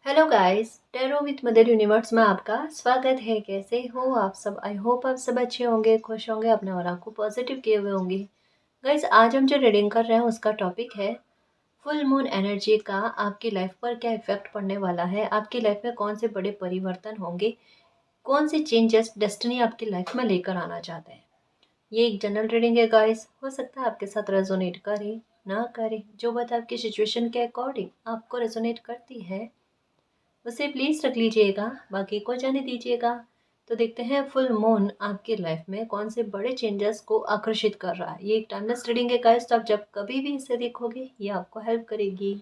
Hello guys, tarot with mother universe में आपका स्वागत है। कैसे हो आप सब? आई होप आप सब अच्छे होंगे, खुश होंगे, अपने और को पॉजिटिव किए हुए होंगे। गाइस, आज हम जो रीडिंग कर रहे हैं उसका टॉपिक है फुल मून एनर्जी का आपकी लाइफ पर क्या इफेक्ट पड़ने वाला है, आपकी लाइफ में कौन से बड़े परिवर्तन होंगे, कौन से चेंजेस डेस्टिनी आपकी लाइफ में लेकर आना चाहते हैं। ये एक जनरल रीडिंग है गाइस, हो सकता है आपके साथ रेजोनेट करे ना करे। जो बात आपकी सिचुएशन के अकॉर्डिंग आपको रेजोनेट करती है उसे प्लीज़ रख लीजिएगा, बाकी को जाने दीजिएगा। तो देखते हैं फुल मून आपकी लाइफ में कौन से बड़े चेंजेस को आकर्षित कर रहा है। ये एक टाइमलेस रीडिंग है गाइस, तो आप जब कभी भी इसे देखोगे ये आपको हेल्प करेगी।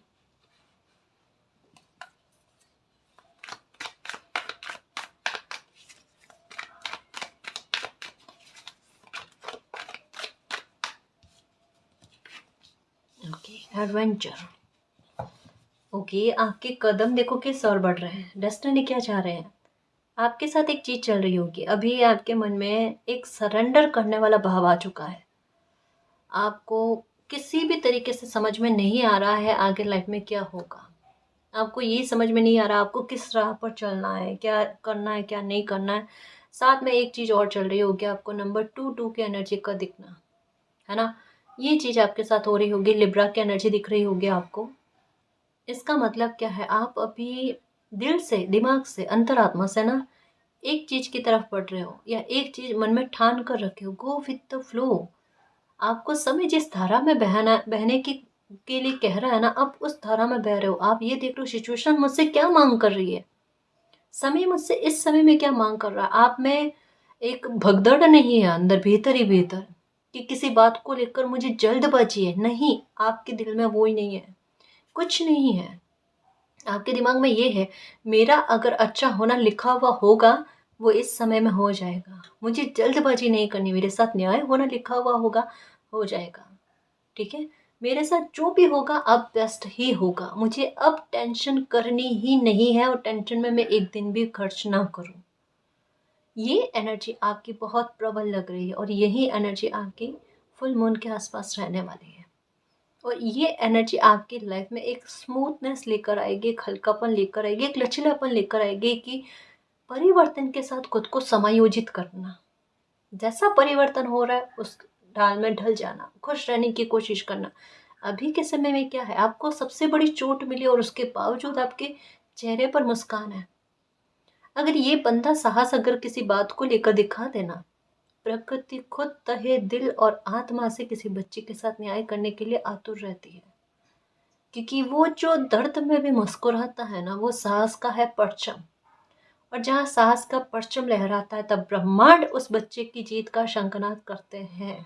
Okay, adventure. ओके, आपके कदम देखो किस ओर बढ़ रहे हैं, डेस्टिनी क्या चाह रहे हैं। आपके साथ एक चीज चल रही होगी, अभी आपके मन में एक सरेंडर करने वाला भाव आ चुका है। आपको किसी भी तरीके से समझ में नहीं आ रहा है आगे लाइफ में क्या होगा। आपको ये समझ में नहीं आ रहा आपको किस राह पर चलना है, क्या करना है, क्या नहीं करना है। साथ में एक चीज़ और चल रही होगी, आपको नंबर टू टू की एनर्जी का दिखना, है ना। ये चीज़ आपके साथ हो रही होगी, लिब्रा की एनर्जी दिख रही होगी आपको। इसका मतलब क्या है, आप अभी दिल से, दिमाग से, अंतरात्मा से ना एक चीज़ की तरफ बढ़ रहे हो, या एक चीज़ मन में ठान कर रखे हो। Go with the flow. आपको समय जिस धारा में बहने की के लिए कह रहा है ना, आप उस धारा में बह रहे हो। आप ये देख लो सिचुएशन मुझसे क्या मांग कर रही है, समय मुझसे इस समय में क्या मांग कर रहा है। आप में एक भगदड़ नहीं है अंदर, भीतर ही भीतर, कि किसी बात को लेकर मुझे जल्दबाजी है। नहीं, आपके दिल में वो ही नहीं है, कुछ नहीं है। आपके दिमाग में ये है, मेरा अगर अच्छा होना लिखा हुआ होगा वो इस समय में हो जाएगा, मुझे जल्दबाजी नहीं करनी, मेरे साथ न्याय होना लिखा हुआ होगा, हो जाएगा। ठीक है, मेरे साथ जो भी होगा अब बेस्ट ही होगा, मुझे अब टेंशन करनी ही नहीं है, और टेंशन में मैं एक दिन भी खर्च ना करूं। ये एनर्जी आपकी बहुत प्रबल लग रही है, और यही एनर्जी आपकी फुल मून के आसपास रहने वाली है। और ये एनर्जी आपकी लाइफ में एक स्मूथनेस लेकर आएगी, एक हल्कापन लेकर आएगी, एक लचीलापन लेकर आएगी, कि परिवर्तन के साथ खुद को समायोजित करना। जैसा परिवर्तन हो रहा है उस ढाल में ढल जाना, खुश रहने की कोशिश करना। अभी के समय में क्या है, आपको सबसे बड़ी चोट मिली और उसके बावजूद आपके चेहरे पर मुस्कान है। अगर ये बंदा साहस अगर किसी बात को लेकर दिखा देना, प्रकृति खुद तहे दिल और आत्मा से किसी बच्चे के साथ न्याय करने के लिए आतुर रहती है। क्योंकि वो जो दर्द में भी मुस्कुराता है ना, वो साहस का है परचम। और जहाँ साहस का परचम लहराता है, तब ब्रह्मांड उस बच्चे की जीत का शंखनाद करते हैं।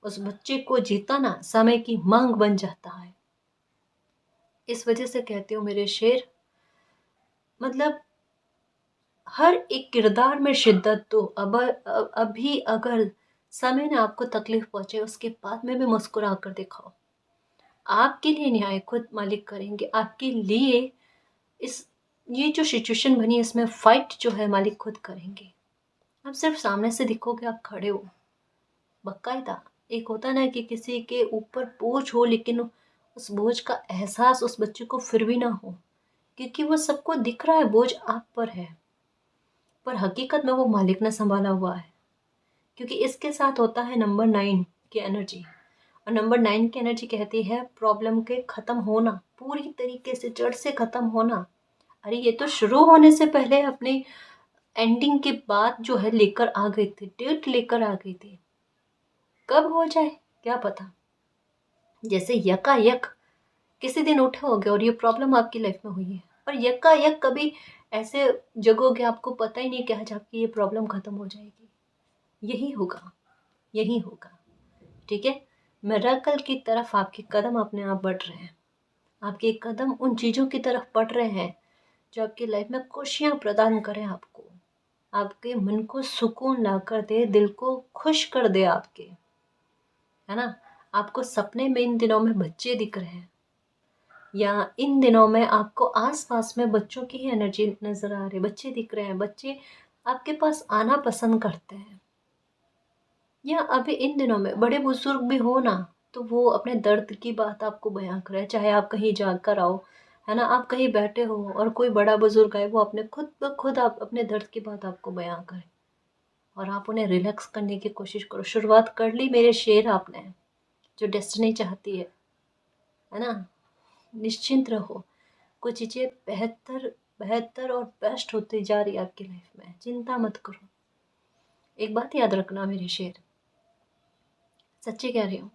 उस बच्चे को जीताना समय की मांग बन जाता है। इस वजह से कहती हूँ मेरे शेर, मतलब हर एक किरदार में शिद्दत दो। अब अभी अगर समय ने आपको तकलीफ पहुंचे, उसके बाद में भी मुस्कुरा कर दिखाओ। आपके लिए न्याय खुद मालिक करेंगे, आपके लिए इस ये जो सिचुएशन बनी है इसमें फाइट जो है मालिक खुद करेंगे। आप सिर्फ सामने से दिखोगे, आप खड़े हो बकायदा। एक होता है ना कि किसी के ऊपर बोझ हो, लेकिन उस बोझ का एहसास उस बच्चे को फिर भी ना हो, क्योंकि वो सबको दिख रहा है बोझ आप पर है, पर हकीकत में वो मालिक ने संभाला हुआ है। क्योंकि इसके साथ होता है नंबर 9 की एनर्जी, और नंबर 9 की एनर्जी कहती है प्रॉब्लम के खत्म होना, पूरी तरीके से जड़ से खत्म होना। अरे ये तो शुरू होने से पहले अपनी एंडिंग के बाद जो है लेकर आ गई थी, डेट लेकर आ गई थी। कब हो जाए क्या पता। जैसे यकायक किसी दिन उठे होगे और ये प्रॉब्लम आपकी लाइफ में हुई है, और यकायक कभी ऐसे जगोगे आपको पता ही नहीं क्या है, आपकी ये प्रॉब्लम खत्म हो जाएगी। यही होगा, यही होगा। ठीक है, मिरेकल की तरफ आपके कदम अपने आप बढ़ रहे हैं। आपके कदम उन चीज़ों की तरफ बढ़ रहे हैं जो आपकी लाइफ में खुशियाँ प्रदान करें आपको, आपके मन को सुकून ला कर दे, दिल को खुश कर दे आपके, है ना। आपको सपने में इन दिनों में बच्चे दिख रहे हैं, या इन दिनों में आपको आसपास में बच्चों की ही एनर्जी नजर आ रही है, बच्चे दिख रहे हैं, बच्चे आपके पास आना पसंद करते हैं। या अभी इन दिनों में बड़े बुजुर्ग भी हो ना, तो वो अपने दर्द की बात आपको बयां करें, चाहे आप कहीं जाकर आओ, है ना। आप कहीं बैठे हो और कोई बड़ा बुजुर्ग है, वो अपने खुद ब खुद आप अपने दर्द की बात आपको बयां करे और आप उन्हें रिलैक्स करने की कोशिश करो। शुरुआत कर ली मेरे शेर आपने, जो डेस्टिनी चाहती है ना। निश्चिंत रहो, कुछ चीज़ें बेहतर बेहतर और बेस्ट होती जा रही है आपकी लाइफ में, चिंता मत करो। एक बात याद रखना मेरे शेर, सच्ची कह रही हूँ,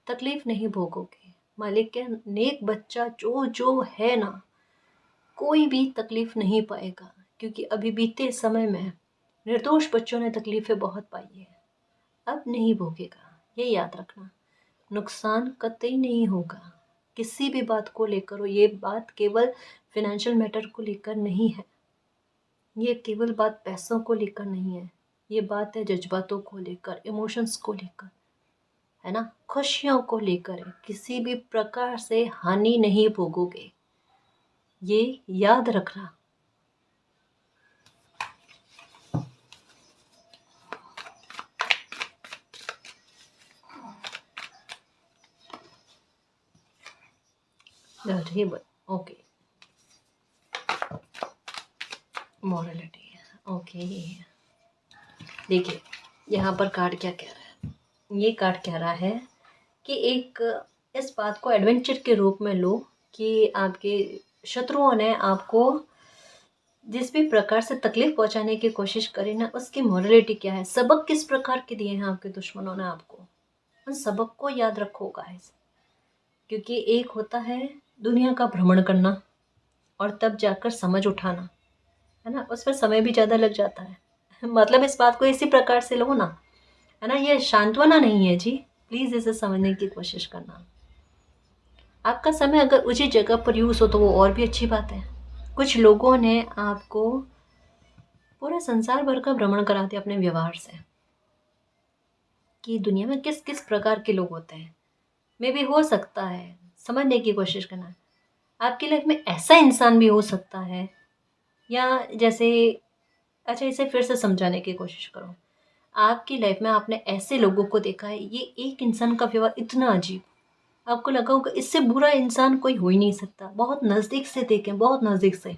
तकलीफ नहीं भोगोगे। मालिक के नेक बच्चा जो जो है ना, कोई भी तकलीफ नहीं पाएगा, क्योंकि अभी बीते समय में निर्दोष बच्चों ने तकलीफें बहुत पाई है, अब नहीं भोगेगा। ये याद रखना, नुकसान कतई नहीं होगा किसी भी बात को लेकर हो। ये बात केवल फिनेंशियल मैटर को लेकर नहीं है, ये केवल बात पैसों को लेकर नहीं है, ये बात है जज्बातों को लेकर, इमोशंस को लेकर, है ना, खुशियों को लेकर है। किसी भी प्रकार से हानि नहीं भोगोगे, ये याद रखना। Okay, morality, okay. देखिए यहाँ पर कार्ड क्या कह रहा है, ये कार्ड कह रहा है कि एक इस बात को एडवेंचर के रूप में लो कि आपके शत्रुओं ने आपको जिस भी प्रकार से तकलीफ पहुंचाने की कोशिश करी ना, उसकी मॉरलिटी क्या है, सबक किस प्रकार के दिए हैं आपके दुश्मनों ने आपको, उन सबक को याद रखो गाइस। क्योंकि एक होता है दुनिया का भ्रमण करना और तब जाकर समझ उठाना, है ना, उस पर समय भी ज़्यादा लग जाता है। मतलब इस बात को इसी प्रकार से लो ना, है ना, ये सांत्वना नहीं है जी, प्लीज़ इसे समझने की कोशिश करना। आपका समय अगर उचित जगह पर यूज़ हो तो वो और भी अच्छी बात है। कुछ लोगों ने आपको पूरा संसार भर का भ्रमण करा दिया अपने व्यवहार से, कि दुनिया में किस किस प्रकार के लोग होते हैं। मे भी हो सकता है, समझने की कोशिश करना, आपकी लाइफ में ऐसा इंसान भी हो सकता है, या जैसे, अच्छा इसे फिर से समझाने की कोशिश करो। आपकी लाइफ में आपने ऐसे लोगों को देखा है, ये एक इंसान का व्यवहार इतना अजीब, आपको लगा होगा इससे बुरा इंसान कोई हो ही नहीं सकता, बहुत नज़दीक से देखें, बहुत नज़दीक से।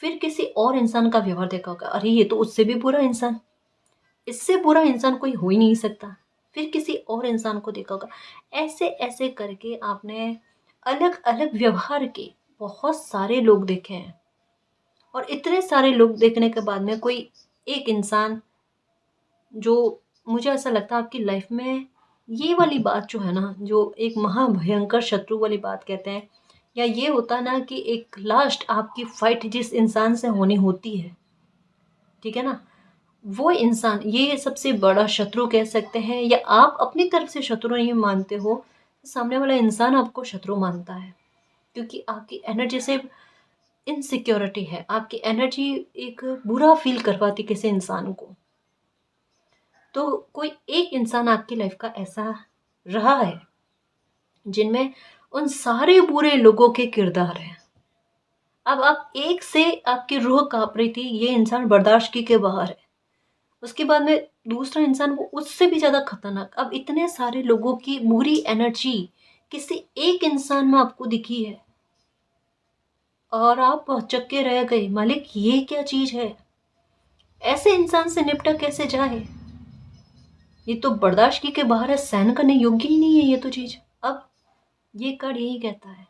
फिर किसी और इंसान का व्यवहार देखा होगा, अरे ये तो उससे भी बुरा इंसान, इससे बुरा इंसान कोई हो ही नहीं सकता। फिर किसी और इंसान को देखा होगा, ऐसे ऐसे करके आपने अलग अलग व्यवहार के बहुत सारे लोग देखे हैं। और इतने सारे लोग देखने के बाद में कोई एक इंसान, जो मुझे ऐसा लगता है आपकी लाइफ में ये वाली बात जो है ना, जो एक महाभयंकर शत्रु वाली बात कहते हैं, या ये होता ना कि एक लास्ट आपकी फाइट जिस इंसान से होनी होती है, ठीक है ना, वो इंसान ये सबसे बड़ा शत्रु कह सकते हैं। या आप अपनी तरफ से शत्रु नहीं मानते हो, सामने वाला इंसान आपको शत्रु मानता है, क्योंकि आपकी एनर्जी से इनसिक्योरिटी है, आपकी एनर्जी एक बुरा फील करवाती किसी इंसान को। तो कोई एक इंसान आपकी लाइफ का ऐसा रहा है जिनमें उन सारे बुरे लोगों के किरदार हैं। अब आप एक से आपकी रूह कांप रही थी, ये इंसान बर्दाश्त की के बाहर है, उसके बाद में दूसरा इंसान वो उससे भी ज़्यादा खतरनाक। अब इतने सारे लोगों की बुरी एनर्जी किसी एक इंसान में आपको दिखी है और आप चक्के रह गए, मालिक ये क्या चीज़ है, ऐसे इंसान से निपटा कैसे जाए, ये तो बर्दाश्त की के बाहर है, सहन करने योग्य ही नहीं है ये तो चीज़। अब ये कार्ड यही कहता है,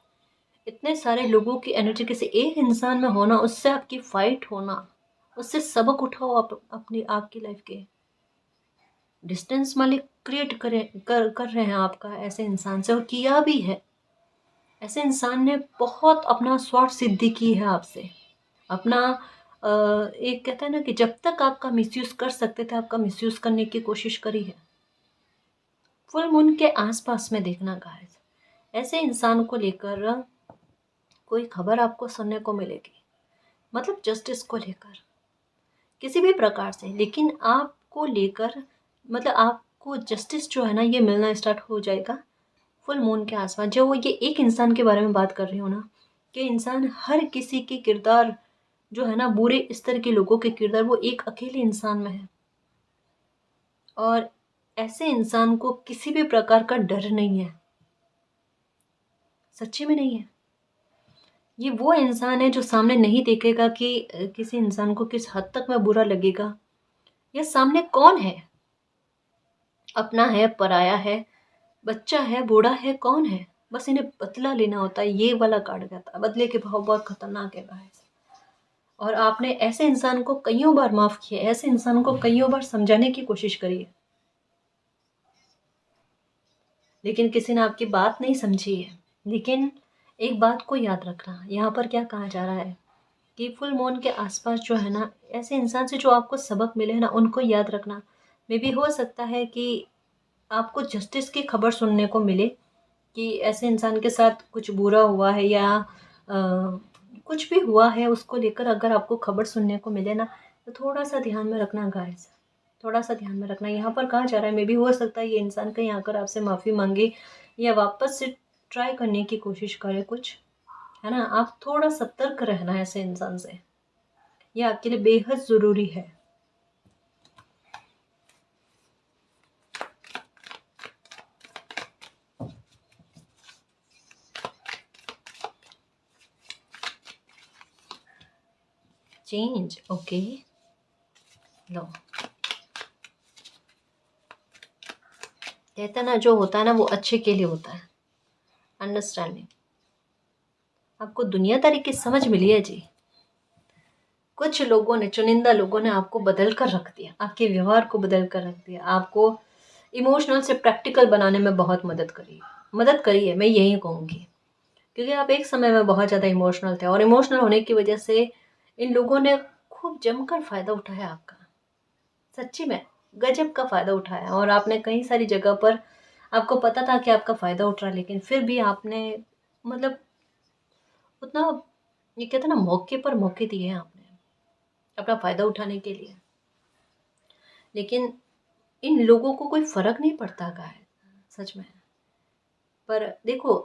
इतने सारे लोगों की एनर्जी किसी एक इंसान में होना, उससे आपकी फाइट होना, उससे सबक उठाओ आप अपनी आपकी लाइफ के। डिस्टेंस मालिक क्रिएट कर रहे हैं आपका ऐसे इंसान से, और किया भी है। ऐसे इंसान ने बहुत अपना स्वार्थ सिद्धि की है आपसे, अपना एक कहता है ना कि जब तक आपका मिसयूज कर सकते थे, आपका मिसयूज करने की कोशिश करी है। फुल मून के आसपास में देखना गाइस, ऐसे इंसान को लेकर कोई खबर आपको सुनने को मिलेगी, मतलब जस्टिस को लेकर किसी भी प्रकार से, लेकिन आपको लेकर, मतलब आपको जस्टिस जो है ना, ये मिलना स्टार्ट हो जाएगा फुल मून के आसपास। जो वो ये एक इंसान के बारे में बात कर रही हूँ ना, कि इंसान हर किसी के किरदार जो है ना, बुरे स्तर के लोगों के किरदार वो एक अकेले इंसान में है, और ऐसे इंसान को किसी भी प्रकार का डर नहीं है, सच्ची में नहीं है। ये वो इंसान है जो सामने नहीं देखेगा कि किसी इंसान को किस हद तक में बुरा लगेगा, या सामने कौन है, अपना है, पराया है, बच्चा है, बूढ़ा है, कौन है। बस इन्हें बदला लेना होता है। ये वाला कार्ड कहता है बदले के भाव बहुत खतरनाक है गाइस। और आपने ऐसे इंसान को कईयों बार माफ किया, ऐसे इंसान को कईयों बार समझाने की कोशिश करी है, लेकिन किसी ने आपकी बात नहीं समझी है। लेकिन एक बात को याद रखना, यहाँ पर क्या कहा जा रहा है कि फुल मून के आसपास जो है ना, ऐसे इंसान से जो आपको सबक मिले हैं ना, उनको याद रखना। मे भी हो सकता है कि आपको जस्टिस की खबर सुनने को मिले कि ऐसे इंसान के साथ कुछ बुरा हुआ है, या कुछ भी हुआ है उसको लेकर अगर आपको खबर सुनने को मिले ना, तो थोड़ा सा ध्यान में रखना गाइस, थोड़ा सा ध्यान में रखना। यहाँ पर कहा जा रहा है, मे भी हो सकता है ये इंसान कहीं आकर आपसे माफ़ी मांगे या वापस से ट्राई करने की कोशिश करे कुछ, है ना। आप थोड़ा सतर्क रहना है ऐसे इंसान से, ये आपके लिए बेहद ज़रूरी है। चेंज, ओके, लो। कहते हैं ना, जो होता है ना वो अच्छे के लिए होता है। अंडरस्टैंडिंग, आपको दुनियादारी की समझ मिली है जी। कुछ लोगों ने, चुनिंदा लोगों ने आपको बदल कर रख दिया, आपके व्यवहार को बदल कर रख दिया, आपको इमोशनल से प्रैक्टिकल बनाने में बहुत मदद करी है, मैं यही कहूँगी। क्योंकि आप एक समय में बहुत ज़्यादा इमोशनल थे, और इमोशनल होने की वजह से इन लोगों ने खूब जमकर फ़ायदा उठाया आपका। सच्ची में गजब का फ़ायदा उठाया, और आपने कई सारी जगह पर, आपको पता था कि आपका फ़ायदा उठ रहा है, लेकिन फिर भी आपने मतलब उतना, ये कहते हैं ना, मौके पर मौके दिए हैं आपने अपना फ़ायदा उठाने के लिए। लेकिन इन लोगों को कोई फ़र्क नहीं पड़ता का है, सच में। पर देखो,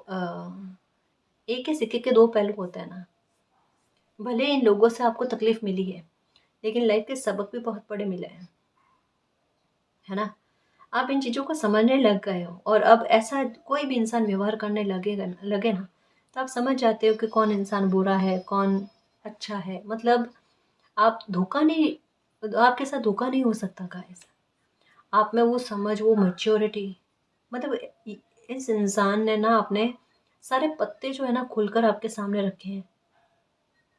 एक ही सिक्के के दो पहलू होते हैं ना। भले इन लोगों से आपको तकलीफ़ मिली है, लेकिन लाइफ के सबक भी बहुत बड़े मिले हैं, है ना। आप इन चीज़ों को समझने लग गए हो, और अब ऐसा कोई भी इंसान व्यवहार करने लगे ना, तो आप समझ जाते हो कि कौन इंसान बुरा है, कौन अच्छा है। मतलब आप धोखा नहीं, आपके साथ धोखा नहीं हो सकता गाइस। आप में वो समझ, वो मैच्योरिटी, मतलब इस इंसान ने ना अपने सारे पत्ते जो है ना खुलकर आपके सामने रखे हैं,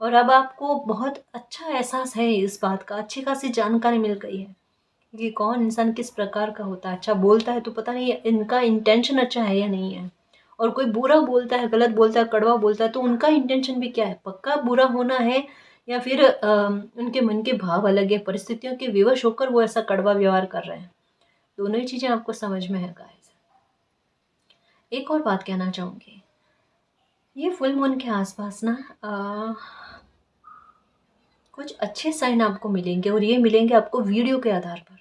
और अब आपको बहुत अच्छा एहसास है इस बात का, अच्छी खासी जानकारी मिल गई है कि कौन इंसान किस प्रकार का होता है। अच्छा बोलता है तो पता नहीं इनका इंटेंशन अच्छा है या नहीं है, और कोई बुरा बोलता है, गलत बोलता है, कड़वा बोलता है, तो उनका इंटेंशन भी क्या है, पक्का बुरा होना है, या फिर उनके मन के भाव अलग है, परिस्थितियों के विवश होकर वो ऐसा कड़वा व्यवहार कर रहे हैं। दोनों ही चीज़ें आपको समझ में है गाइस। एक और बात कहना चाहूँगी, ये फुल मून के आसपास ना कुछ अच्छे साइन आपको मिलेंगे, और ये मिलेंगे आपको वीडियो के आधार पर,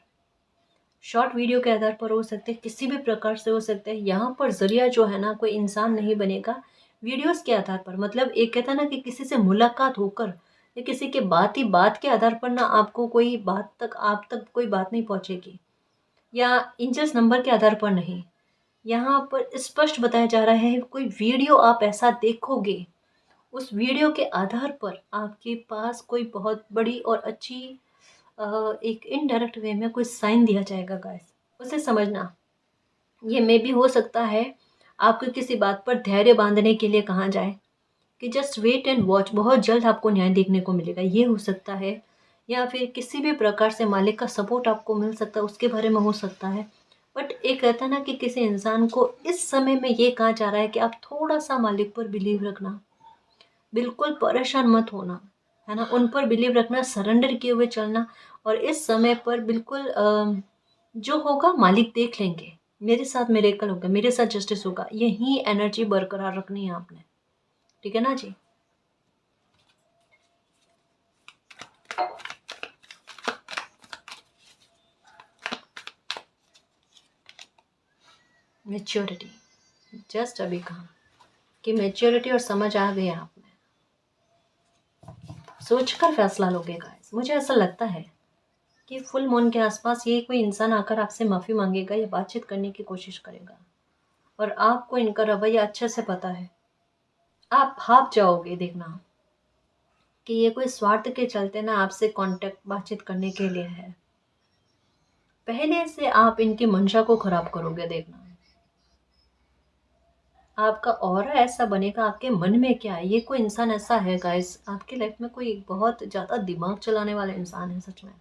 शॉर्ट वीडियो के आधार पर हो सकते हैं, किसी भी प्रकार से हो सकते हैं। यहाँ पर ज़रिया जो है ना, कोई इंसान नहीं बनेगा, वीडियोस के आधार पर। मतलब एक कहता है ना कि किसी से मुलाकात होकर, या किसी के बात के आधार पर ना, आपको कोई बात तक, आप तक कोई बात नहीं पहुँचेगी, या इंचेस नंबर के आधार पर नहीं। यहाँ पर स्पष्ट बताया जा रहा है, कोई वीडियो आप ऐसा देखोगे, उस वीडियो के आधार पर आपके पास कोई बहुत बड़ी और अच्छी एक इनडायरेक्ट वे में कोई साइन दिया जाएगा गाइस, उसे समझना। ये मे भी हो सकता है आपको किसी बात पर धैर्य बांधने के लिए कहा जाए कि जस्ट वेट एंड वॉच, बहुत जल्द आपको न्याय देखने को मिलेगा, ये हो सकता है। या फिर किसी भी प्रकार से मालिक का सपोर्ट आपको मिल सकता है, उसके बारे में हो सकता है। बट एक कहता है ना कि किसी इंसान को इस समय में ये कहा जा रहा है कि आप थोड़ा सा मालिक पर बिलीव रखना, बिल्कुल परेशान मत होना, है ना। उन पर बिलीव रखना, सरेंडर किए हुए चलना, और इस समय पर बिल्कुल जो होगा मालिक देख लेंगे, मेरे साथ मिरेकल होगा, मेरे साथ जस्टिस होगा, यही एनर्जी बरकरार रखनी है आपने, ठीक है ना जी। मेच्योरिटी, जस्ट अभी कहा कि मेच्योरिटी और समझ आ गई आप में, सोचकर फैसला लोगे गाइस। मुझे ऐसा लगता है कि फुल मून के आसपास ये कोई इंसान आकर आपसे माफ़ी मांगेगा या बातचीत करने की कोशिश करेगा, और आपको इनका रवैया अच्छे से पता है, आप भाप जाओगे, देखना कि ये कोई स्वार्थ के चलते ना आपसे कांटेक्ट बातचीत करने के लिए है। पहले से आप इनकी मंशा को खराब करोगे, देखना। आपका ऑरा ऐसा बनेगा, आपके मन में क्या है, ये कोई इंसान ऐसा है गाइस, आपकी लाइफ में कोई बहुत ज़्यादा दिमाग चलाने वाला इंसान है सच में,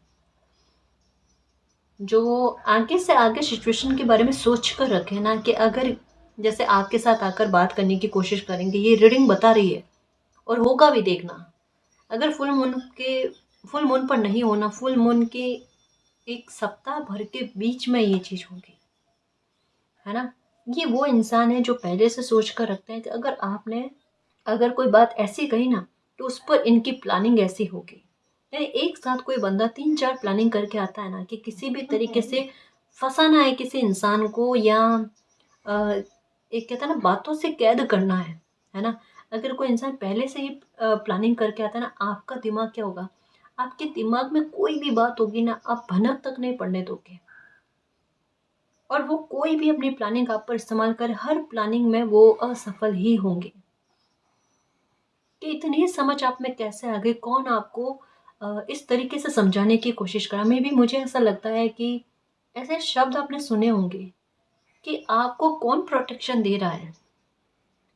जो आगे से आगे सिचुएशन के बारे में सोच कर रखे ना, कि अगर जैसे आपके साथ आकर बात करने की कोशिश करेंगे, ये रीडिंग बता रही है और होगा भी, देखना। अगर फुल मून पर नहीं होना, फुल मून के एक सप्ताह भर के बीच में ये चीज़ होगी, है ना। ये वो इंसान है जो पहले से सोच कर रखते हैं कि अगर कोई बात ऐसी कही ना, तो उस पर इनकी प्लानिंग ऐसी होगी। यानी एक साथ कोई बंदा 3-4 प्लानिंग करके आता है ना, कि किसी भी तरीके से फंसाना है किसी इंसान को, या एक कहता है ना, बातों से कैद करना है ना। अगर कोई इंसान पहले से ही प्लानिंग करके आता है ना, आपका दिमाग क्या होगा, आपके दिमाग में कोई भी बात होगी ना, आप भनक तक नहीं पड़ने दोगे। और वो कोई भी अपनी प्लानिंग आप पर इस्तेमाल करे, हर प्लानिंग में वो असफल ही होंगे। कि इतनी समझ आप में कैसे आ गई, कौन आपको इस तरीके से समझाने की कोशिश करा। मे भी मुझे ऐसा लगता है कि ऐसे शब्द आपने सुने होंगे कि आपको कौन प्रोटेक्शन दे रहा है,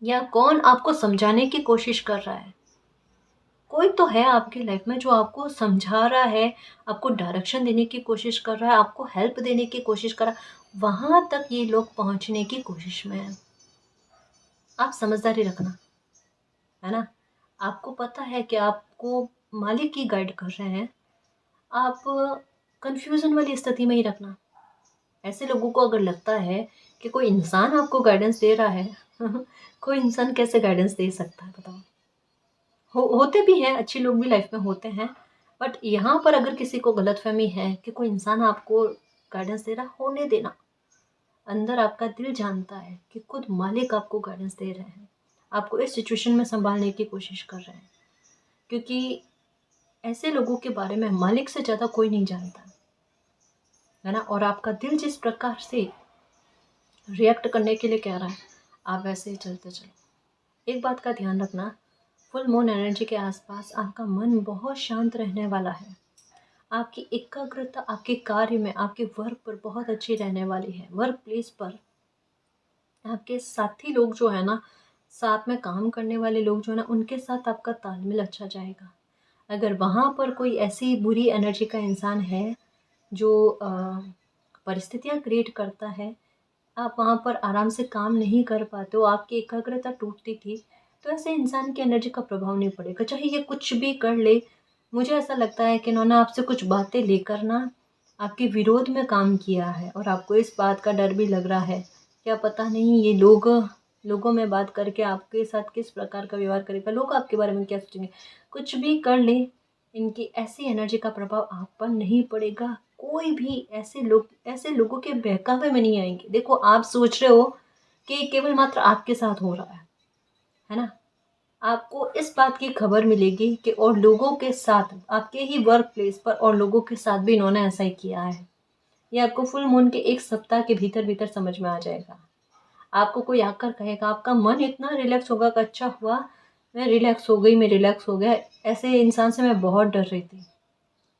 या कौन आपको समझाने की कोशिश कर रहा है। कोई तो है आपकी लाइफ में जो आपको समझा रहा है, आपको डायरेक्शन देने की कोशिश कर रहा है, आपको हेल्प देने की कोशिश कर रहा है। वहां तक ये लोग पहुंचने की कोशिश में है। आप समझदारी रखना, है ना। आपको पता है कि आपको मालिक ही गाइड कर रहे हैं। आप कंफ्यूजन वाली स्थिति में ही रखना। ऐसे लोगों को अगर लगता है कि कोई इंसान आपको गाइडेंस दे रहा है कोई इंसान कैसे गाइडेंस दे सकता है बताओ। होते भी हैं, अच्छे लोग भी लाइफ में होते हैं, बट यहाँ पर अगर किसी को गलतफहमी है कि कोई इंसान आपको गाइडेंस दे रहा, होने देना। अंदर आपका दिल जानता है कि खुद मालिक आपको गाइडेंस दे रहे हैं, आपको इस सिचुएशन में संभालने की कोशिश कर रहे हैं। क्योंकि ऐसे लोगों के बारे में मालिक से ज़्यादा कोई नहीं जानता, है ना। और आपका दिल जिस प्रकार से रिएक्ट करने के लिए कह रहा है, आप वैसे ही चलते चलो। एक बात का ध्यान रखना, फुल मून एनर्जी के आसपास आपका मन बहुत शांत रहने वाला है। आपकी एकाग्रता आपके कार्य में, आपके वर्क पर बहुत अच्छी रहने वाली है। वर्क प्लेस पर आपके साथी लोग जो है ना, साथ में काम करने वाले लोग जो है ना, उनके साथ आपका तालमेल अच्छा जाएगा। अगर वहाँ पर कोई ऐसी बुरी एनर्जी का इंसान है जो परिस्थितियाँ क्रिएट करता है, आप वहाँ पर आराम से काम नहीं कर पाते हो, आपकी एकाग्रता टूटती थी, तो ऐसे इंसान की एनर्जी का प्रभाव नहीं पड़ेगा, चाहे ये कुछ भी कर ले। मुझे ऐसा लगता है कि इन्होंने आपसे कुछ बातें लेकर ना आपके विरोध में काम किया है, और आपको इस बात का डर भी लग रहा है, क्या पता नहीं ये लोगों में बात करके आपके साथ किस प्रकार का व्यवहार करेगा, लोग आपके बारे में क्या सोचेंगे। कुछ भी कर ले, इनकी ऐसी एनर्जी का प्रभाव आप पर नहीं पड़ेगा। कोई भी ऐसे लोगों के बहकावे में नहीं आएंगे। देखो, आप सोच रहे हो कि केवल मात्र आपके साथ हो रहा है ना। आपको इस बात की खबर मिलेगी कि और लोगों के साथ, आपके ही वर्क प्लेस पर और लोगों के साथ भी इन्होंने ऐसा ही किया है। ये आपको फुल मून के एक सप्ताह के भीतर भीतर समझ में आ जाएगा। आपको कोई आकर कहेगा, आपका मन इतना रिलैक्स होगा कि अच्छा हुआ मैं रिलैक्स हो गई, मैं रिलैक्स हो गया। ऐसे इंसान से मैं बहुत डर रही थी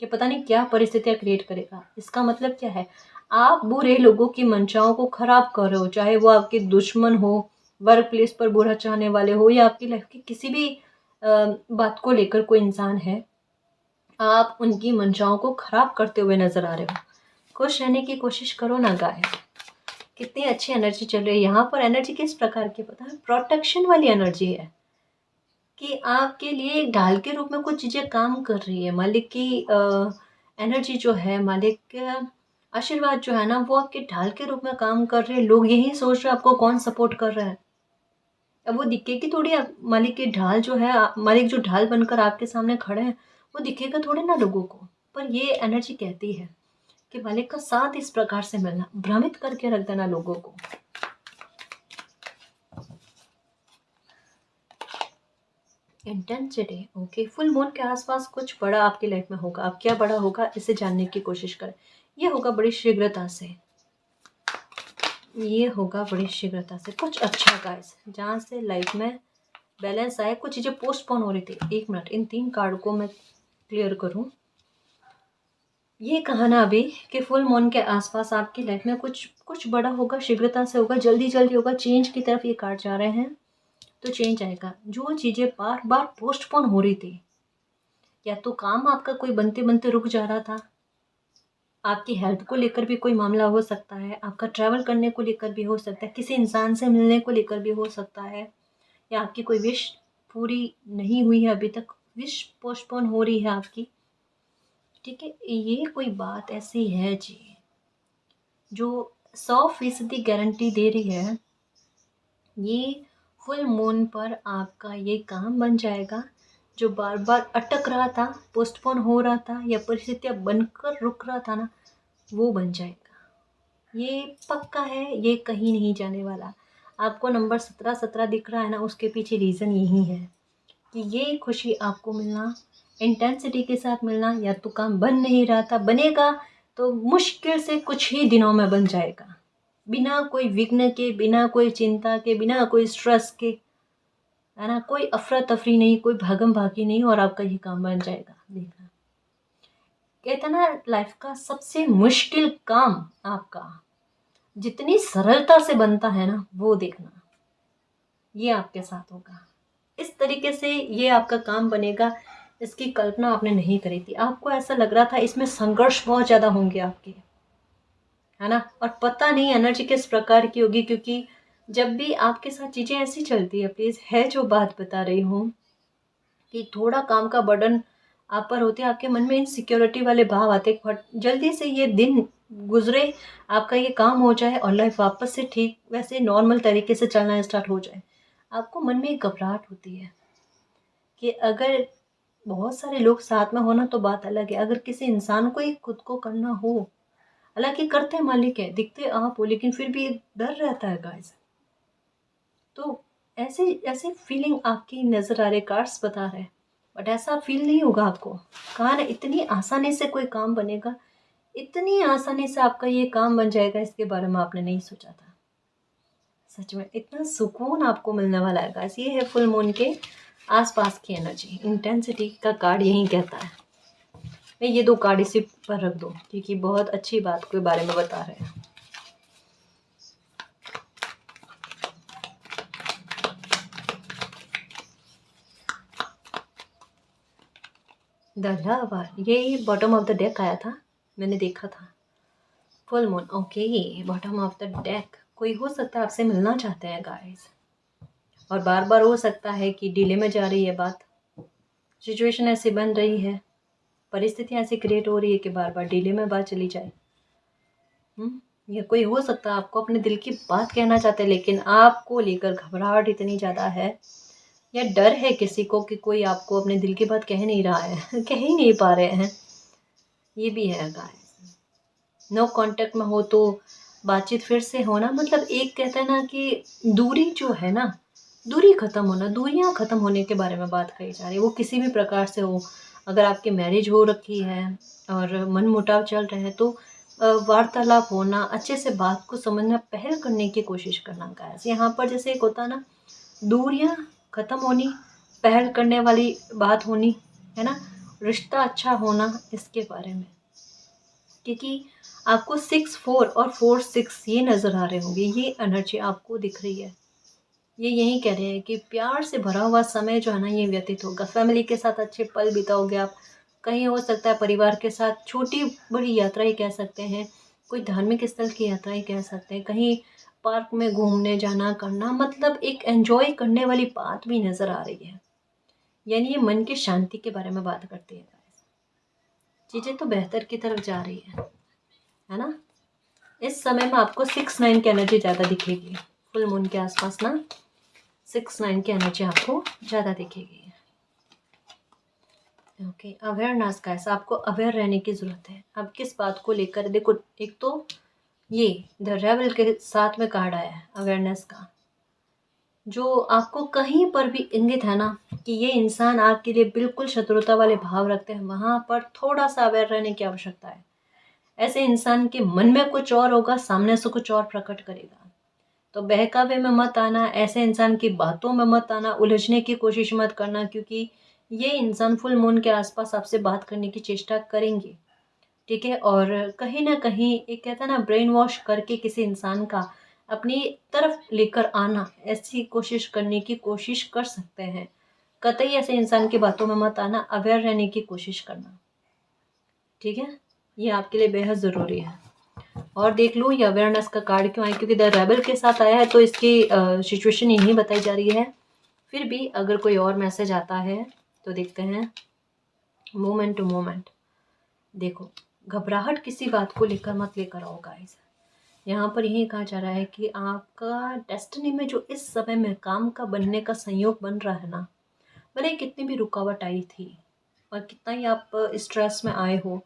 कि पता नहीं क्या परिस्थितियाँ क्रिएट करेगा। इसका मतलब क्या है, आप बुरे लोगों की मंशाओं को खराब कर रहे हो, चाहे वो आपके दुश्मन हो, वर्क प्लेस पर बुरा चाहने वाले हो, या आपकी लाइफ की किसी भी बात को लेकर कोई इंसान है। आप उनकी मंशाओं को खराब करते हुए नजर आ रहे हो। खुश रहने की कोशिश करो ना गाय। कितनी अच्छी एनर्जी चल रही है यहाँ पर। एनर्जी किस प्रकार की पता है, प्रोटेक्शन वाली एनर्जी है, कि आपके लिए एक ढाल के रूप में कुछ चीज़ें काम कर रही है। मालिक की एनर्जी जो है, मालिक का आशीर्वाद जो है ना, वो आपके ढाल के रूप में काम कर रहे हैं। लोग यही सोच रहे हैं आपको कौन सपोर्ट कर रहा है। अब वो दिखेगी थोड़ी, मालिक की ढाल जो है, मालिक जो ढाल बनकर आपके सामने खड़े हैं, वो दिखेगा थोड़े ना लोगों को। पर ये एनर्जी कहती है कि मालिक का साथ इस प्रकार से मिलना, भ्रमित करके रख देना लोगों को। Intensity, okay. फुल मून के आसपास कुछ बड़ा आपकी लाइफ में होगा। अब क्या बड़ा होगा, इसे जानने की कोशिश करें। ये होगा बड़ी शीघ्रता से, ये होगा बड़ी शीघ्रता से कुछ अच्छा गाइस, जहाँ से लाइफ में बैलेंस आए, कुछ चीज़ें पोस्टपोन हो रही थी। 1 मिनट, इन 3 कार्ड को मैं क्लियर करूं। ये कहा ना अभी कि फुल मून के आसपास आपकी लाइफ में कुछ कुछ बड़ा होगा, शीघ्रता से होगा, जल्दी जल्दी होगा, चेंज की तरफ ये कार्ड जा रहे हैं। तो चेंज आएगा। जो चीज़ें बार बार पोस्टपोन हो रही थी, या तो काम आपका कोई बनते बनते रुक जा रहा था, आपकी हेल्थ को लेकर भी कोई मामला हो सकता है, आपका ट्रैवल करने को लेकर भी हो सकता है, किसी इंसान से मिलने को लेकर भी हो सकता है, या आपकी कोई विश पूरी नहीं हुई है अभी तक, विश पोस्टपोन हो रही है आपकी। ठीक है, ये कोई बात ऐसी है जी जो 100% गारंटी दे रही है, ये फुल मून पर आपका ये काम बन जाएगा जो बार बार अटक रहा था, पोस्टपोन हो रहा था, या परिस्थितियाँ बनकर रुक रहा था ना, वो बन जाएगा। ये पक्का है, ये कहीं नहीं जाने वाला। आपको नंबर 17-17 दिख रहा है ना, उसके पीछे रीज़न यही है कि ये खुशी आपको मिलना, इंटेंसिटी के साथ मिलना, या तो काम बन नहीं रहा था, बनेगा तो मुश्किल से कुछ ही दिनों में बन जाएगा, बिना कोई विघ्न के, बिना कोई चिंता के, बिना कोई स्ट्रेस के, है ना, कोई अफरा तफरी नहीं, कोई भागम भागी नहीं, और आपका ये काम बन जाएगा। देखना, कहते ना, लाइफ का सबसे मुश्किल काम आपका जितनी सरलता से बनता है ना, वो देखना, ये आपके साथ होगा। इस तरीके से ये आपका काम बनेगा, इसकी कल्पना आपने नहीं करी थी। आपको ऐसा लग रहा था इसमें संघर्ष बहुत ज़्यादा होंगे आपके, है ना, और पता नहीं एनर्जी किस प्रकार की होगी, क्योंकि जब भी आपके साथ चीज़ें ऐसी चलती है, प्लीज़, है जो बात बता रही हूँ, कि थोड़ा काम का बर्डन आप पर होते हैं, आपके मन में इनसिक्योरिटी वाले भाव आते हैं, जल्दी से ये दिन गुजरे, आपका ये काम हो जाए और लाइफ वापस से ठीक वैसे नॉर्मल तरीके से चलना स्टार्ट हो जाए। आपको मन में एक घबराहट होती है कि अगर बहुत सारे लोग साथ में होना तो बात अलग है, अगर किसी इंसान को ही खुद को करना हो, हालांकि करते मालिक है, दिखते आप हो, लेकिन फिर भी एक डर रहता है गाइस। तो ऐसे ऐसे फीलिंग आपकी नज़र आ रहे, कार्ड्स बता रहे हैं, बट ऐसा फील नहीं होगा आपको। कहा ना, इतनी आसानी से कोई काम बनेगा, इतनी आसानी से आपका ये काम बन जाएगा, इसके बारे में आपने नहीं सोचा था। सच में इतना सुकून आपको मिलने वाला है गाइस। ये है फुल मून के आसपास की एनर्जी, इंटेंसिटी का कार्ड यही कहता है। मैं ये 2 कार्ड इसी पर रख दो, क्योंकि बहुत अच्छी बात के बारे में बता रहे हैं। द लवर, ये बॉटम ऑफ द डेक आया था, मैंने देखा था। Full moon, okay, bottom of the deck. कोई हो सकता है आपसे मिलना चाहते हैं गाइस, और बार बार हो सकता है कि डिले में जा रही है बात, सिचुएशन ऐसी बन रही है, परिस्थितियाँ ऐसी क्रिएट हो रही है कि बार बार डिले में बात चली जाए। ये कोई हो सकता है आपको अपने दिल की बात कहना चाहते हैं, लेकिन आपको लेकर घबराहट इतनी ज़्यादा है, या डर है किसी को कि कोई आपको अपने दिल की बात कह नहीं रहा है कह ही नहीं पा रहे हैं। ये भी है गाइस। नो कांटेक्ट में हो तो बातचीत फिर से होना, मतलब एक कहते हैं ना कि दूरी जो है ना, दूरी ख़त्म होना, दूरियां ख़त्म होने के बारे में बात कही जा रही है। वो किसी भी प्रकार से हो, अगर आपकी मैरिज हो रखी है और मन मुटाव चल रहे हैं, तो वार्तालाप होना, अच्छे से बात को समझना, पहल करने की कोशिश करना गाइस। यहाँ पर जैसे एक होता ना, दूरियां ख़त्म होनी, पहल करने वाली बात होनी, है ना, रिश्ता अच्छा होना, इसके बारे में। क्योंकि आपको 6-4 और 4-6 ये नज़र आ रहे होंगे, ये एनर्जी आपको दिख रही है। ये यही कह रहे हैं कि प्यार से भरा हुआ समय जो है ना, ये व्यतीत होगा, फैमिली के साथ अच्छे पल बिताओगे आप, कहीं हो सकता है परिवार के साथ छोटी बड़ी यात्रा ही कह सकते हैं, कोई धार्मिक स्थल की यात्रा ही कह सकते हैं, कहीं पार्क में घूमने जाना करना, मतलब एक एंजॉय करने वाली बात भी नज़र आ रही है। यानी ये मन की शांति के बारे में बात करती है। चीज़ें तो बेहतर की तरफ जा रही है ना। इस समय में आपको 6-9 की एनर्जी ज़्यादा दिखेगी, फुल मून के आसपास ना 6-9 की एनर्जी आपको ज़्यादा दिखेगी। ओके, अवेयरनेस का ऐसा आपको अवेयर रहने की ज़रूरत है। अब किस बात को लेकर, देखो, एक तो ये द रेबल के साथ में कार्ड आया है अवेयरनेस का, जो आपको कहीं पर भी इंगित है ना कि ये इंसान आपके लिए बिल्कुल शत्रुता वाले भाव रखते हैं, वहाँ पर थोड़ा सा अवेयर रहने की आवश्यकता है। ऐसे इंसान के मन में कुछ और होगा, सामने से कुछ और प्रकट करेगा। तो बहकावे में मत आना, ऐसे इंसान की बातों में मत आना, उलझने की कोशिश मत करना, क्योंकि ये इंसान फुल मून के आसपास आपसे बात करने की चेष्टा करेंगे। ठीक है, और कहीं ना कहीं एक कहता है ना, ब्रेन वॉश करके किसी इंसान का अपनी तरफ लेकर आना, ऐसी कोशिश करने की कोशिश कर सकते हैं। कतई ऐसे इंसान की बातों में मत आना, अवेयर रहने की कोशिश करना। ठीक है, ये आपके लिए बेहद ज़रूरी है। और देख लो ये अवेयरनेस का कार्ड क्यों आया, क्योंकि द रेबल के साथ आया है, तो इसकी सिचुएशन यही बताई जा रही है। फिर भी अगर कोई और मैसेज आता है तो देखते हैं। मोमेंट टू मोमेंट, देखो घबराहट किसी बात को लेकर मत लेकर आओ गाइस। यहाँ पर यही कहा जा रहा है कि आपका डेस्टिनी में जो इस समय में काम का बनने का संयोग बन रहा है ना, भले कितनी भी रुकावट आई थी और कितना ही आप स्ट्रेस में आए हो,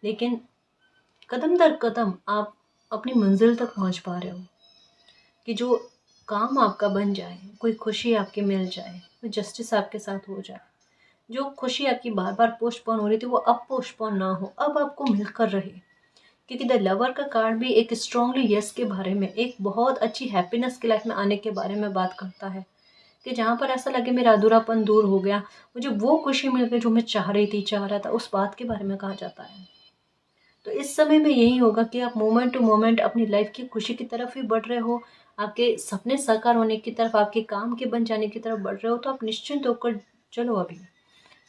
लेकिन कदम दर कदम आप अपनी मंजिल तक पहुँच पा रहे हो। कि जो काम आपका बन जाए, कोई खुशी आपकी मिल जाए, कोई जस्टिस आपके साथ हो जाए, जो खुशी आपकी बार बार पोस्टपोन हो रही थी वो अब पोस्टपोन ना हो, अब आपको मिलकर रहे। क्योंकि द लवर का कार्ड भी एक स्ट्रांगली यस के बारे में, एक बहुत अच्छी हैप्पीनेस की लाइफ में आने के बारे में बात करता है। कि जहाँ पर ऐसा लगे मेरा अधूरापन दूर हो गया, मुझे वो खुशी मिल गई जो मैं चाह रही थी, चाह रहा था, उस बात के बारे में कहा जाता है। तो इस समय में यही होगा कि आप मोमेंट टू मोमेंट अपनी लाइफ की खुशी की तरफ ही बढ़ रहे हो, आपके सपने साकार होने की तरफ, आपके काम के बन जाने की तरफ बढ़ रहे हो, तो आप निश्चिंत होकर चलो अभी,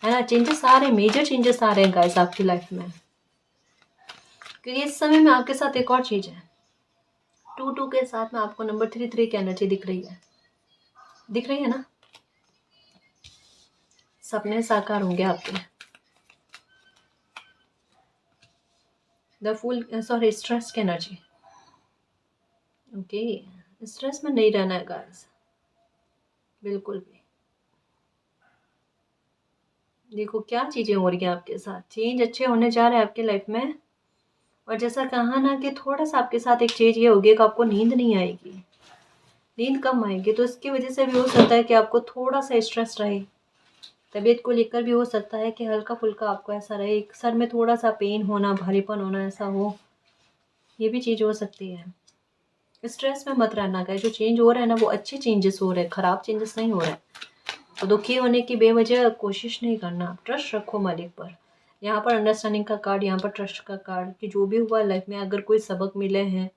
है ना। चेंजेस आ रहे हैं, मेजर चेंजेस आ रहे हैं गाइस आपकी लाइफ में। क्योंकि इस समय में आपके साथ एक और चीज़ है, 2 के साथ में आपको नंबर 3 की एनर्जी दिख रही है, दिख रही है ना। सपने साकार होंगे आपके। द फुल, सॉरी, स्ट्रेस की एनर्जी। ओके, स्ट्रेस में नहीं रहना है गाइस, बिल्कुल भी। देखो क्या चीज़ें हो रही हैं आपके साथ, चेंज अच्छे होने जा रहे हैं आपके लाइफ में। और जैसा कहा ना कि थोड़ा सा आपके साथ एक चीज़ ये होगी कि आपको नींद नहीं आएगी, नींद कम आएगी, तो इसकी वजह से भी हो सकता है कि आपको थोड़ा सा स्ट्रेस रहे। तबीयत को लेकर भी हो सकता है कि हल्का फुल्का आपको ऐसा रहे, सर में थोड़ा सा पेन होना, भारीपन होना, ऐसा हो, ये भी चीज़ हो सकती है। स्ट्रेस में मत रहना गाइस, जो चेंज हो रहा है ना वो अच्छे चेंजेस हो रहे हैं, खराब चेंजेस नहीं हो रहे हैं। तो दुखी होने की बेवजह कोशिश नहीं करना, ट्रस्ट रखो मालिक पर। यहाँ पर अंडरस्टैंडिंग का कार्ड, यहाँ पर ट्रस्ट का कार्ड, कि जो भी हुआ लाइफ में, अगर कोई सबक मिले हैं,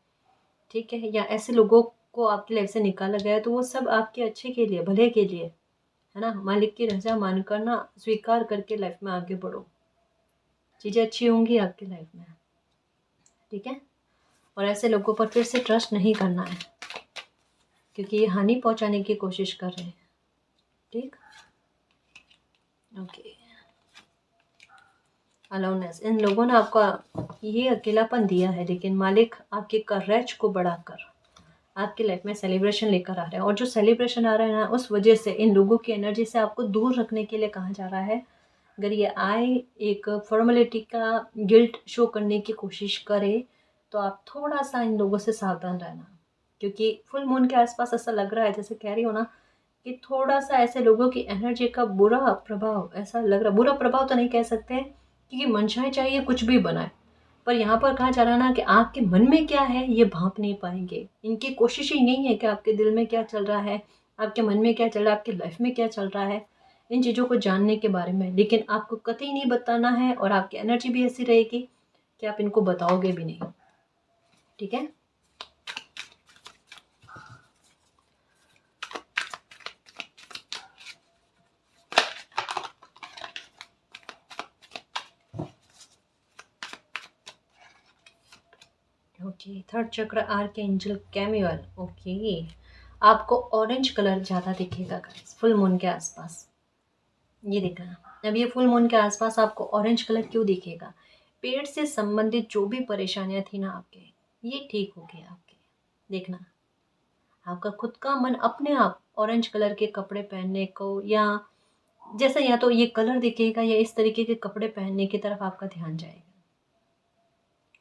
ठीक है, या ऐसे लोगों को आपकी लाइफ से निकाला गया है, तो वो सब आपके अच्छे के लिए, भले के लिए, है ना। मालिक की रजा मानकर ना, स्वीकार करके लाइफ में आगे बढ़ो, चीज़ें अच्छी होंगी आपकी लाइफ में। ठीक है, और ऐसे लोगों पर फिर से ट्रस्ट नहीं करना है, क्योंकि ये हानि पहुंचाने की कोशिश कर रहे हैं। ठीक, ओके। अलोननेस, इन लोगों ने आपको ये अकेलापन दिया है, लेकिन मालिक आपके करेज को बढ़ाकर आपकी लाइफ में सेलिब्रेशन लेकर आ रहे हैं। और जो सेलिब्रेशन आ रहा है ना, उस वजह से इन लोगों की एनर्जी से आपको दूर रखने के लिए कहा जा रहा है। अगर ये आए एक फॉर्मेलिटी का गिल्ट शो करने की कोशिश करे, तो आप थोड़ा सा इन लोगों से सावधान रहना। क्योंकि फुल मून के आसपास ऐसा लग रहा है, जैसे कह रही हो ना, कि थोड़ा सा ऐसे लोगों की एनर्जी का बुरा प्रभाव, ऐसा लग रहा, बुरा प्रभाव तो नहीं कह सकते हैं, क्योंकि मनचाहे चाहिए कुछ भी बनाए, पर यहाँ पर कहा जा रहा है ना कि आपके मन में क्या है ये भांप नहीं पाएंगे। इनकी कोशिश ही नहीं है कि आपके दिल में क्या चल रहा है, आपके मन में क्या चल रहा है, आपके लाइफ में क्या चल रहा है, इन चीज़ों को जानने के बारे में। लेकिन आपको कतई नहीं बताना है, और आपकी एनर्जी भी ऐसी रहेगी कि आप इनको बताओगे भी नहीं। ठीक है, ओके। थर्ड चक्र, आर्कएंजल कैमियल। ओके, आपको ऑरेंज कलर ज़्यादा दिखेगा गाइस फुल मून के आसपास, ये देखना। अब ये फुल मून के आसपास आपको ऑरेंज कलर क्यों दिखेगा, पेट से संबंधित जो भी परेशानियां थी ना आपके, ये ठीक हो गया आपके। देखना, आपका खुद का मन अपने आप ऑरेंज कलर के कपड़े पहनने को, या जैसे या तो ये कलर दिखेगा या इस तरीके के कपड़े पहनने की तरफ आपका ध्यान जाएगा।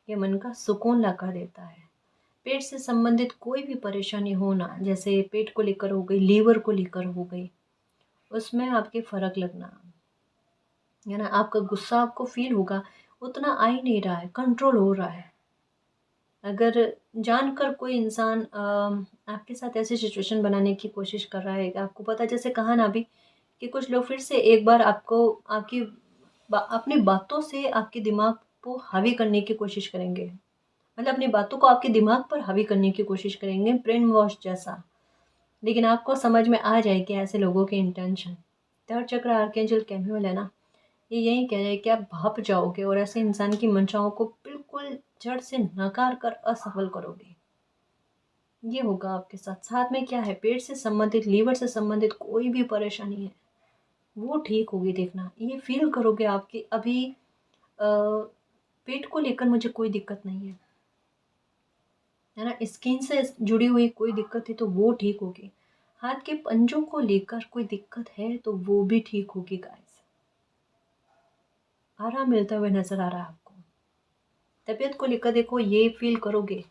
ये मन का सुकून ला कर देता है। पेट से संबंधित कोई भी परेशानी होना, जैसे पेट को लेकर हो गई, लीवर को लेकर हो गई, उसमें आपके फर्क लगना, है ना। आपका गुस्सा आपको फील होगा, उतना आ ही नहीं रहा है, कंट्रोल हो रहा है अगर जानकर कोई इंसान आपके साथ ऐसी सिचुएशन बनाने की कोशिश कर रहा है, आपको पता है, जैसे कहा ना अभी कि कुछ लोग फिर से एक बार आपको आपकी अपनी बातों से आपके दिमाग को हावी करने की कोशिश करेंगे, मतलब अपनी बातों को आपके दिमाग पर हावी करने की कोशिश करेंगे, ब्रेन वॉश जैसा। लेकिन आपको समझ में आ जाए कि ऐसे लोगों के इंटेंशन। थर्ड चक्र आर्कएंजल कैम्यूअल है ना, ये यही कह रहे हैं कि आप भाप जाओगे और ऐसे इंसान की मंशाओं को बिल्कुल जड़ से नकार कर असफल करोगे। ये होगा आपके साथ। साथ में क्या है, पेट से संबंधित, लीवर से संबंधित कोई भी परेशानी है वो ठीक होगी, देखना। ये फील करोगे आपकी अभी पेट को लेकर मुझे कोई दिक्कत नहीं है ना। स्किन से जुड़ी हुई कोई दिक्कत है तो वो ठीक होगी। हाथ के पंजों को लेकर कोई दिक्कत है तो वो भी ठीक होगी गाइस। आराम मिलता हुआ नजर आ रहा है आपको। तबीयत को लेकर देखो, ये फील करोगे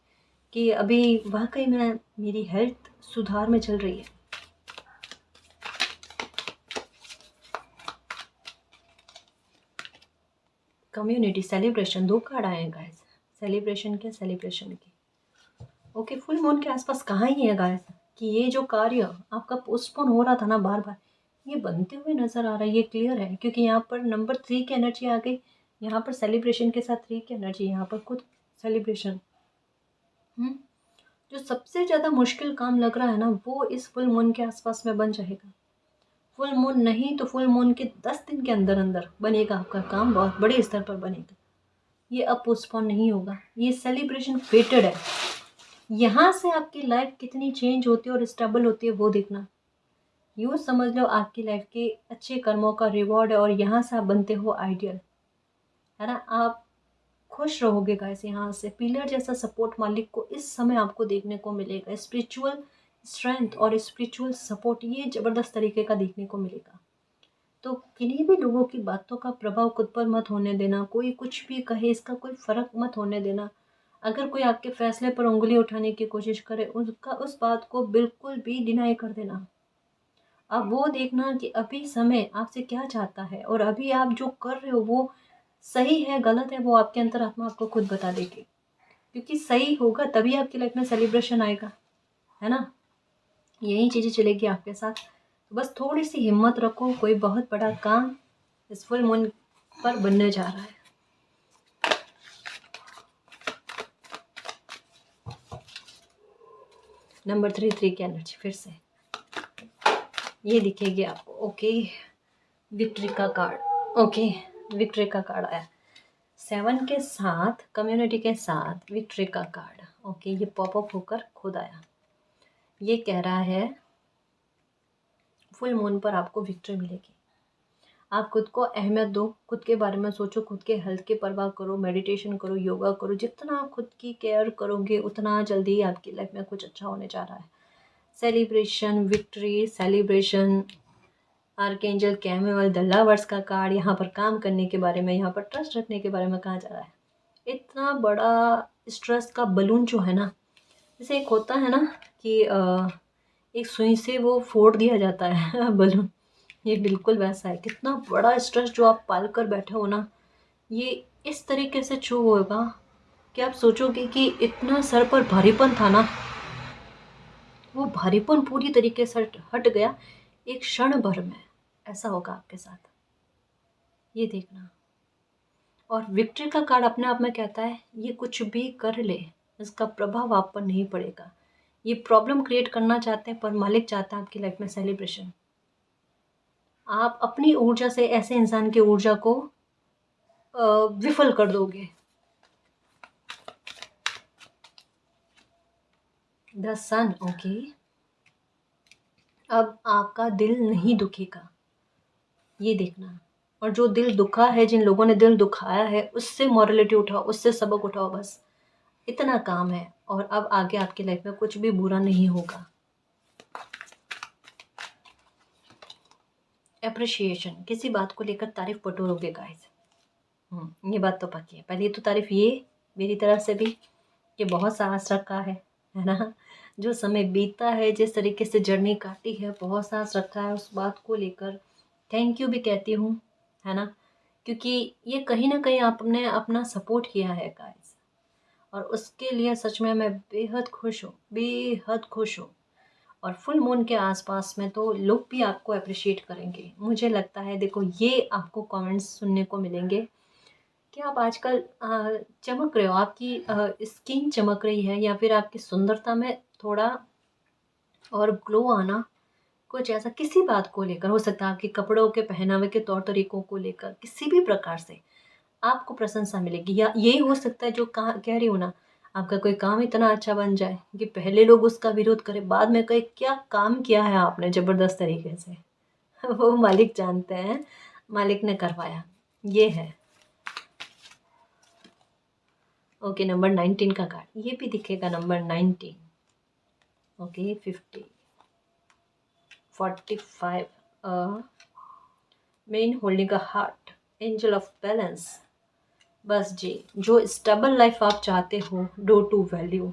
कि अभी वाकई में मेरी हेल्थ सुधार में चल रही है। कम्युनिटी सेलिब्रेशन, 2 कार्ड आए हैं गाइस। सेलिब्रेशन के, सेलिब्रेशन की। ओके, फुल मून के आसपास कहाँ ही है गाइस कि ये जो कार्य आपका पोस्टपोन हो रहा था ना बार बार, ये बनते हुए नजर आ रहा है। ये क्लियर है क्योंकि यहाँ पर नंबर 3 की एनर्जी आ गई, यहाँ पर सेलिब्रेशन के साथ 3 की एनर्जी, यहाँ पर खुद सेलिब्रेशन। जो सबसे ज़्यादा मुश्किल काम लग रहा है ना, वो इस फुल मून के आसपास में बन जाएगा। फुल मून नहीं तो फुल मून के 10 दिन के अंदर अंदर बनेगा आपका काम, बहुत बड़े स्तर पर बनेगा। ये अब पोस्टपोन नहीं होगा, ये सेलिब्रेशन फेटेड है। यहाँ से आपकी लाइफ कितनी चेंज होती है और स्टेबल होती है वो देखना। यूँ समझ लो आपकी लाइफ के अच्छे कर्मों का रिवॉर्ड है और यहाँ से आप बनते हो आइडियल, है ना। आप खुश रहोगे गाइस। यहाँ से पिलर जैसा सपोर्ट मालिक को इस समय आपको देखने को मिलेगा। स्पिरिचुअल स्ट्रेंथ और स्पिरिचुअल सपोर्ट ये ज़बरदस्त तरीके का देखने को मिलेगा। तो किन्हीं भी लोगों की बातों का प्रभाव खुद पर मत होने देना। कोई कुछ भी कहे इसका कोई फ़र्क मत होने देना। अगर कोई आपके फैसले पर उंगली उठाने की कोशिश करे, उसका उस बात को बिल्कुल भी डिनाई कर देना। अब वो देखना कि अभी समय आपसे क्या चाहता है और अभी आप जो कर रहे हो वो सही है गलत है, वो आपके अंतरात्मा आपको खुद बता देगी। क्योंकि सही होगा तभी आपकी लाइफ में सेलिब्रेशन आएगा, है ना। यही चीज़ें चलेगी आपके साथ। तो बस थोड़ी सी हिम्मत रखो, कोई बहुत बड़ा काम इस फुल मून पर बनने जा रहा है। नंबर 3 की एनर्जी फिर से ये दिखेगी आपको। ओके, विक्ट्री का कार्ड। ओके, विक्ट्री का कार्ड आया 7 के साथ, कम्युनिटी के साथ विक्ट्री का कार्ड। ओके, ये पॉपअप होकर खुद आया। ये कह रहा है फुल मून पर आपको विक्ट्री मिलेगी। आप खुद को अहमियत दो, खुद के बारे में सोचो, खुद के हेल्थ की परवाह करो, मेडिटेशन करो, योगा करो। जितना आप खुद की केयर करोगे उतना जल्दी आपकी लाइफ में कुछ अच्छा होने जा रहा है। Celebration, victory, celebration, archangel Camael, the lovers का कार्ड। यहाँ पर काम करने के बारे में, यहाँ पर ट्रस्ट रखने के बारे में कहा जा रहा है। इतना बड़ा स्ट्रेस का बलून जो है ना, जैसे एक होता है ना कि एक सुई से वो फोड़ दिया जाता है बलून, ये बिल्कुल वैसा है। कितना बड़ा स्ट्रेस जो आप पाल कर बैठे हो ना, ये इस तरीके से छू होगा कि आप सोचोगे कि इतना सर पर भारीपन था ना, वो भारीपन पूरी तरीके से हट गया एक क्षण भर में। ऐसा होगा आपके साथ, ये देखना। और विक्ट्री का कार्ड अपने आप में कहता है ये कुछ भी कर ले, इसका प्रभाव आप पर नहीं पड़ेगा। ये प्रॉब्लम क्रिएट करना चाहते हैं पर मालिक चाहता है आपकी लाइफ में सेलिब्रेशन। आप अपनी ऊर्जा से ऐसे इंसान की ऊर्जा को विफल कर दोगे। The sun. ओके, अब आपका दिल नहीं दुखेगा, ये देखना। और जो दिल दुखा है, जिन लोगों ने दिल दुखाया है, उससे मॉरलिटी उठाओ, उससे सबक उठाओ। बस इतना काम है और अब आगे आपकी लाइफ में कुछ भी बुरा नहीं होगा। अप्रिशिएशन, किसी बात को लेकर तारीफ बटोरोगे गाइस। ये बात तो पक्की है। पहली तो तारीफ ये मेरी तरफ से भी कि बहुत साहस रखा है ना। जो समय बीता है, जिस तरीके से जर्नी काटी है, बहुत साहस रखा है। उस बात को लेकर थैंक यू भी कहती हूँ, है ना। क्योंकि ये कहीं ना कहीं आपने अपना सपोर्ट किया है गाइस। और उसके लिए सच में मैं बेहद खुश हूँ, बेहद खुश हूँ। और फुल मून के आसपास में तो लोग भी आपको अप्रिशिएट करेंगे, मुझे लगता है। देखो, ये आपको कमेंट्स सुनने को मिलेंगे कि आप आजकल चमक रहे हो, आपकी स्किन चमक रही है, या फिर आपकी सुंदरता में थोड़ा और ग्लो आना, कुछ ऐसा किसी बात को लेकर हो सकता है, आपके कपड़ों के पहनावे के तौर तरीकों को लेकर, किसी भी प्रकार से आपको प्रशंसा मिलेगी। या ये हो सकता है, जो कह रही हूँ ना, आपका कोई काम इतना अच्छा बन जाए कि पहले लोग उसका विरोध करें, बाद में कहे क्या काम किया है आपने ज़बरदस्त तरीके से। वो मालिक जानते हैं, मालिक ने करवाया, ये है। ओके, नंबर 19 का कार्ड, ये भी दिखेगा number 19। Okay, 50, 45, main holding a heart, angel of balance. बस जी, जो स्टेबल लाइफ आप चाहते हो, डो टू वैल्यू,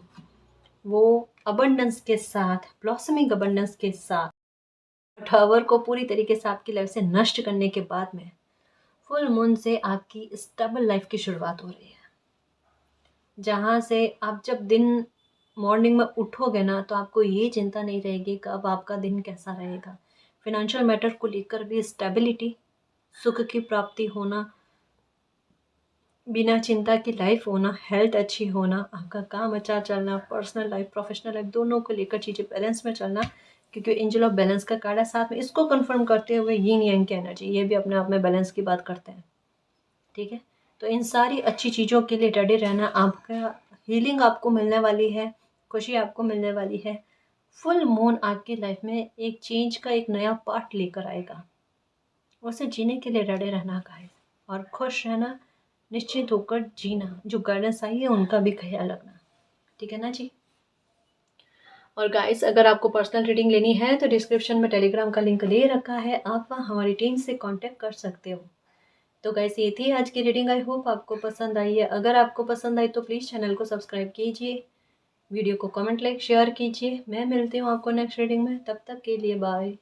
वो अबंडेंस के साथ, ब्लॉसमिंग अबंडेंस के साथ, टावर को पूरी तरीके से आपकी लाइफ से नष्ट करने के बाद में फुल मून से आपकी स्टेबल लाइफ की शुरुआत हो रही है, जहाँ से आप जब दिन मॉर्निंग में उठोगे ना, तो आपको ये चिंता नहीं रहेगी कि अब आपका दिन कैसा रहेगा। फिनेंशियल मैटर को लेकर भी स्टेबिलिटी, सुख की प्राप्ति होना, बिना चिंता की लाइफ होना, हेल्थ अच्छी होना, आपका काम अच्छा चलना, पर्सनल लाइफ प्रोफेशनल लाइफ दोनों को लेकर चीज़ें बैलेंस में चलना, क्योंकि एंजल ऑफ बैलेंस का कार्ड है। साथ में इसको कंफर्म करते हुए यिन यांग की एनर्जी, ये भी अपने आप में बैलेंस की बात करते हैं, ठीक है। तो इन सारी अच्छी चीज़ों के लिए रेडी रहना। आपका हीलिंग आपको मिलने वाली है, खुशी आपको मिलने वाली है। फुल मून आपकी लाइफ में एक चेंज का एक नया पार्ट लेकर आएगा, उसे जीने के लिए रेडी रहना गाइस, और खुश रहना, निश्चित होकर जीना। जो गाइडेंस आई है उनका भी ख्याल रखना, ठीक है ना जी। और गाइस, अगर आपको पर्सनल रीडिंग लेनी है तो डिस्क्रिप्शन में टेलीग्राम का लिंक दे रखा है, आप वहाँ हमारी टीम से कांटेक्ट कर सकते हो। तो गाइस, ये थी आज की रीडिंग, आई होप आपको पसंद आई है। अगर आपको पसंद आई तो प्लीज़ चैनल को सब्सक्राइब कीजिए, वीडियो को कमेंट लाइक शेयर कीजिए। मैं मिलती हूँ आपको नेक्स्ट रीडिंग में, तब तक के लिए बाय।